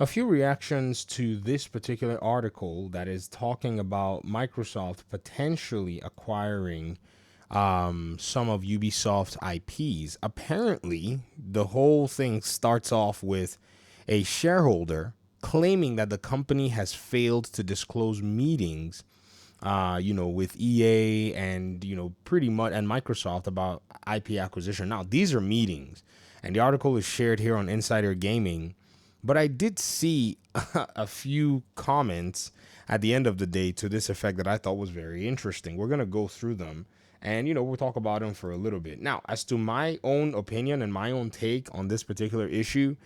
A few reactions to this particular article that is talking about Microsoft potentially acquiring some of Ubisoft's IPs. Apparently, the whole thing starts off with a shareholder claiming that the company has failed to disclose meetings, with EA and, pretty much, and Microsoft about IP acquisition. Now, these are meetings, and the article is shared here on Insider Gaming. But I did see a few comments at the end of the day to this effect that I thought was very interesting. We're going to go through them and, we'll talk about them for a little bit. Now, as to my own opinion and my own take on this particular issue,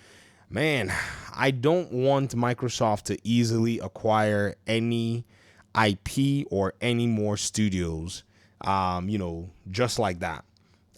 man, I don't want Microsoft to easily acquire any IP or any more studios, just like that.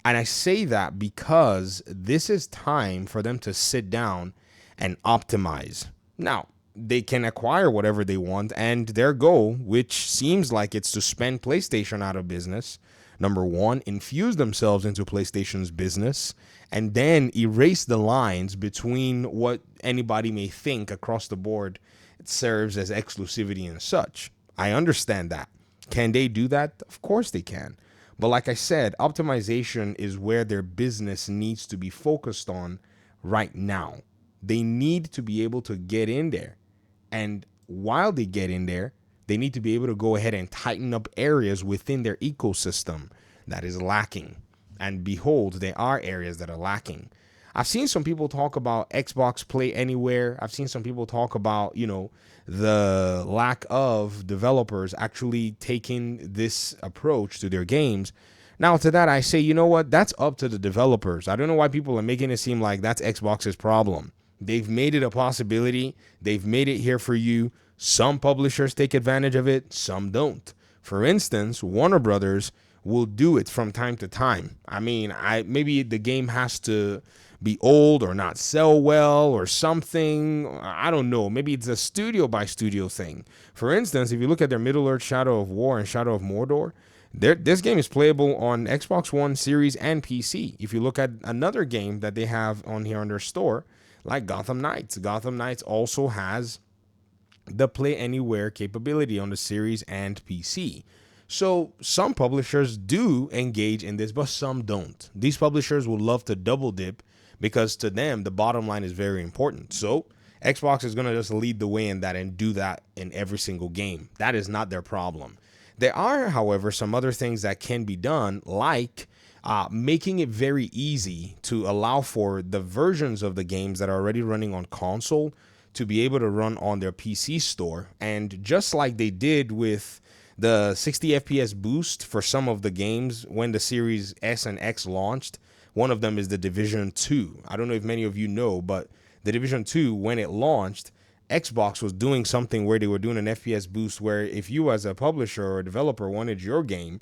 And I say that because this is time for them to sit down and optimize. Now, they can acquire whatever they want, and their goal, which seems like it's to spend PlayStation out of business, number one, infuse themselves into PlayStation's business, and then erase the lines between what anybody may think across the board it serves as exclusivity and such. I understand that. Can they do that? Of course they can. But like I said, optimization is where their business needs to be focused on right now. They need to be able to get in there. And while they get in there, they need to be able to go ahead and tighten up areas within their ecosystem that is lacking. And behold, there are areas that are lacking. I've seen some people talk about Xbox Play Anywhere. I've seen some people talk about, the lack of developers actually taking this approach to their games. Now, to that, I say, you know what? That's up to the developers. I don't know why people are making it seem like that's Xbox's problem. They've made it a possibility. They've made it here for you. Some publishers take advantage of it, some don't. For instance, Warner Brothers will do it from time to time. I mean, maybe the game has to be old or not sell well or something. I don't know. Maybe it's a studio by studio thing. For instance, if you look at their Middle Earth Shadow of War and Shadow of Mordor, this game is playable on Xbox One, Series, and PC. If you look at another game that they have on here on their store, like Gotham Knights. Gotham Knights also has the Play Anywhere capability on the Series and PC. So some publishers do engage in this, but some don't. These publishers would love to double dip because to them, the bottom line is very important. So Xbox is going to just lead the way in that and do that in every single game. That is not their problem. There are, however, some other things that can be done, like making it very easy to allow for the versions of the games that are already running on console to be able to run on their PC store. And just like they did with the 60 FPS boost for some of the games when the Series S and X launched, one of them is the Division 2. I don't know if many of you know, but the Division 2, when it launched, Xbox was doing something where they were doing an FPS boost where if you as a publisher or a developer wanted your game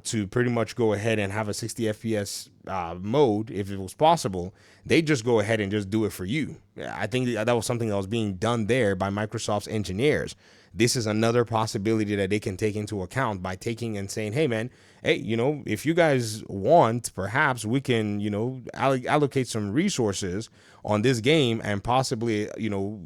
to pretty much go ahead and have a 60 FPS mode, if it was possible, they just go ahead and just do it for you. I think that was something that was being done there by Microsoft's engineers. This is another possibility that they can take into account by taking and saying, hey, man, hey, if you guys want, perhaps we can, allocate some resources on this game and possibly,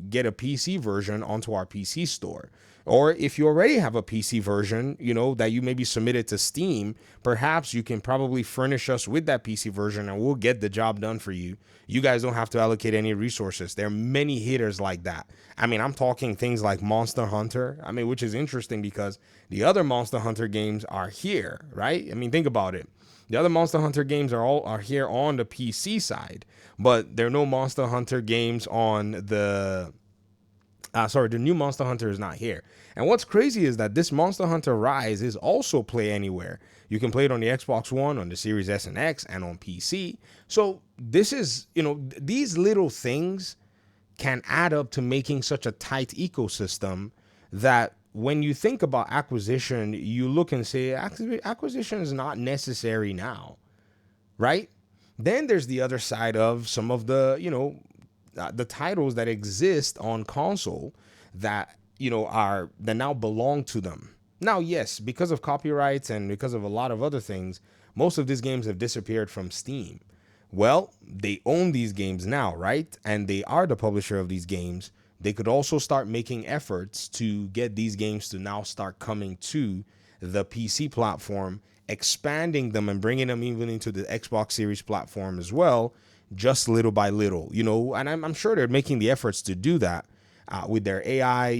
get a PC version onto our PC store. Or if you already have a PC version, that you maybe submitted to Steam, perhaps you can probably furnish us with that PC version and we'll get the job done for you. You guys don't have to allocate any resources. There are many hitters like that. I mean, I'm talking things like Monster Hunter, which is interesting because the other Monster Hunter games are here, right? I mean, think about it. The other Monster Hunter games are here on the PC side, but there are no Monster Hunter games on the the new Monster Hunter is not here. And what's crazy is that this Monster Hunter Rise is also Play Anywhere. You can play it on the Xbox One, on the Series S and X, and on PC. So this is, these little things can add up to making such a tight ecosystem that when you think about acquisition, you look and say, acquisition is not necessary now, right? Then there's the other side of some of the titles that exist on console that that now belong to them. Now, yes, because of copyrights and because of a lot of other things, most of these games have disappeared from Steam. Well, they own these games now, right? And they are the publisher of these games, they could also start making efforts to get these games to now start coming to the PC platform, expanding them and bringing them even into the Xbox Series platform as well, just little by little, and I'm sure they're making the efforts to do that with their AI,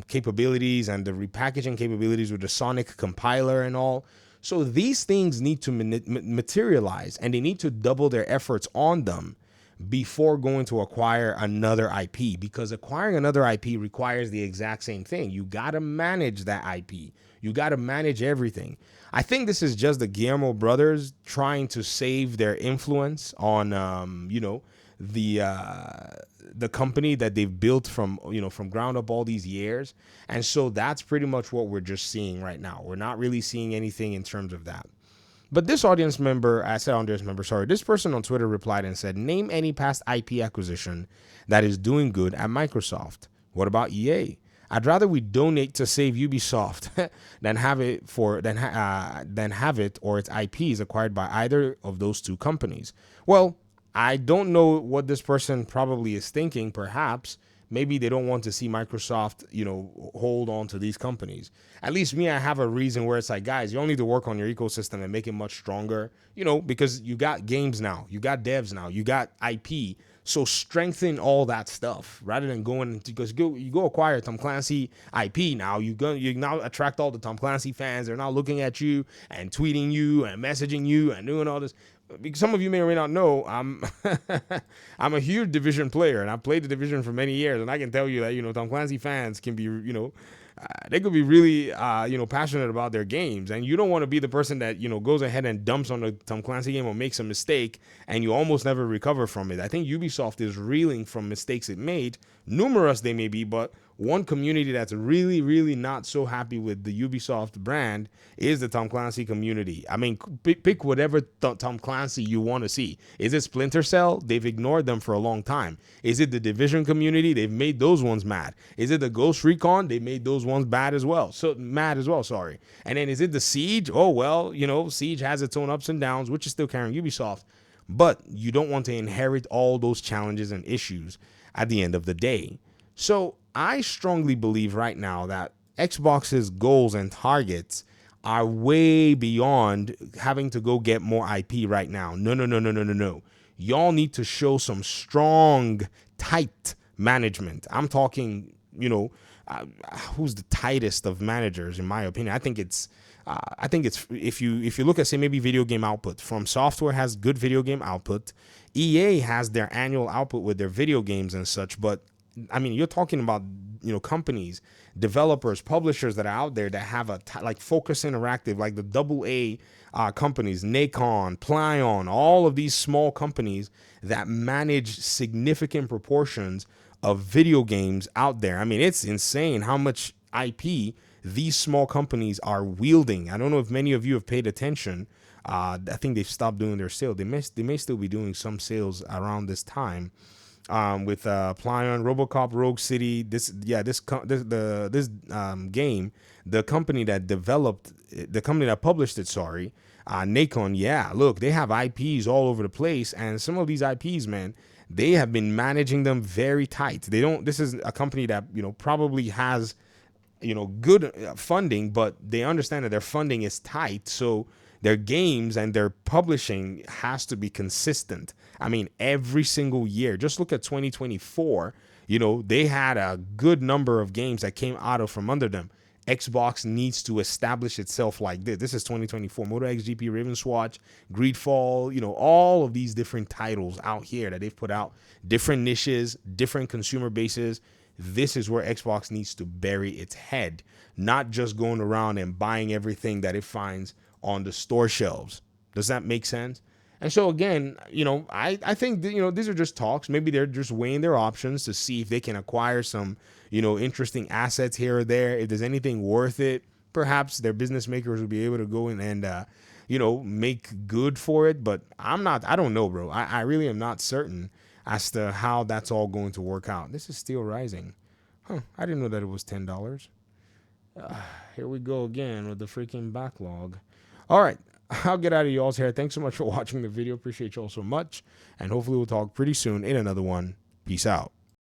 capabilities and the repackaging capabilities with the Sonic compiler and all. So these things need to materialize, and they need to double their efforts on them before going to acquire another IP, because acquiring another IP requires the exact same thing. You got to manage that IP. You got to manage everything. I think this is just the Guillermo brothers trying to save their influence on, the company that they've built from ground up all these years. And so that's pretty much what we're just seeing right now. We're not really seeing anything in terms of that. But this this person on Twitter replied and said, name any past IP acquisition that is doing good at Microsoft. What about EA? I'd rather we donate to save Ubisoft than have it or its IPs acquired by either of those two companies. Well, I don't know what this person probably is thinking. Perhaps maybe they don't want to see Microsoft, hold on to these companies. At least me, I have a reason where it's like, guys, you all need to work on your ecosystem and make it much stronger, because you got games now, you got devs now, you got IP. So strengthen all that stuff rather than going, because you go acquire Tom Clancy IP now. You now attract all the Tom Clancy fans. They're now looking at you and tweeting you and messaging you and doing all this. Because some of you may or may not know, I'm I'm a huge Division player, and I've played the Division for many years, and I can tell you that Tom Clancy fans can be they could be really passionate about their games, and you don't want to be the person that goes ahead and dumps on the Tom Clancy game or makes a mistake and you almost never recover from it. I think Ubisoft is reeling from mistakes it made. Numerous they may be, but one community that's really, really not so happy with the Ubisoft brand is the Tom Clancy community. I mean, pick whatever Tom Clancy you want to see. Is it Splinter Cell? They've ignored them for a long time. Is it the Division community? They've made those ones mad. Is it the Ghost Recon? They made those ones mad as well. Sorry. And then is it the Siege? Oh, well, Siege has its own ups and downs, which is still carrying Ubisoft. But you don't want to inherit all those challenges and issues at the end of the day. So I strongly believe right now that Xbox's goals and targets are way beyond having to go get more IP right now. No. Y'all need to show some strong, tight management. I'm talking, who's the tightest of managers, in my opinion? I think it's if you look at, say, maybe video game output. From Software has good video game output. EA has their annual output with their video games and such, but I mean, you're talking about, companies, developers, publishers that are out there that have like Focus Interactive, like the AA companies, Nacon, Plaion, all of these small companies that manage significant proportions of video games out there. I mean, it's insane how much IP these small companies are wielding. I don't know if many of you have paid attention. I think they've stopped doing their sale. They may still be doing some sales around this time. With Plaion, RoboCop, Rogue City, this game, the company that published it, Nacon, look, they have IPs all over the place, and some of these IPs, man, they have been managing them very tight. This is a company that probably has good funding, but they understand that their funding is tight, so their games and their publishing has to be consistent. I mean, every single year, just look at 2024, they had a good number of games that came out from under them. Xbox needs to establish itself like this. This is 2024. Moto XGP, Ravenswatch, Greedfall, all of these different titles out here that they've put out, different niches, different consumer bases. This is where Xbox needs to bury its head, not just going around and buying everything that it finds on the store shelves. Does that make sense? And so again, I think that, these are just talks. Maybe they're just weighing their options to see if they can acquire some, interesting assets here or there. If there's anything worth it, perhaps their business makers will be able to go in and, make good for it. But I don't know, bro. I really am not certain as to how that's all going to work out. This is still rising. I didn't know that it was $10. Here we go again with the freaking backlog. All right, I'll get out of y'all's hair. Thanks so much for watching the video. Appreciate y'all so much. And hopefully we'll talk pretty soon in another one. Peace out.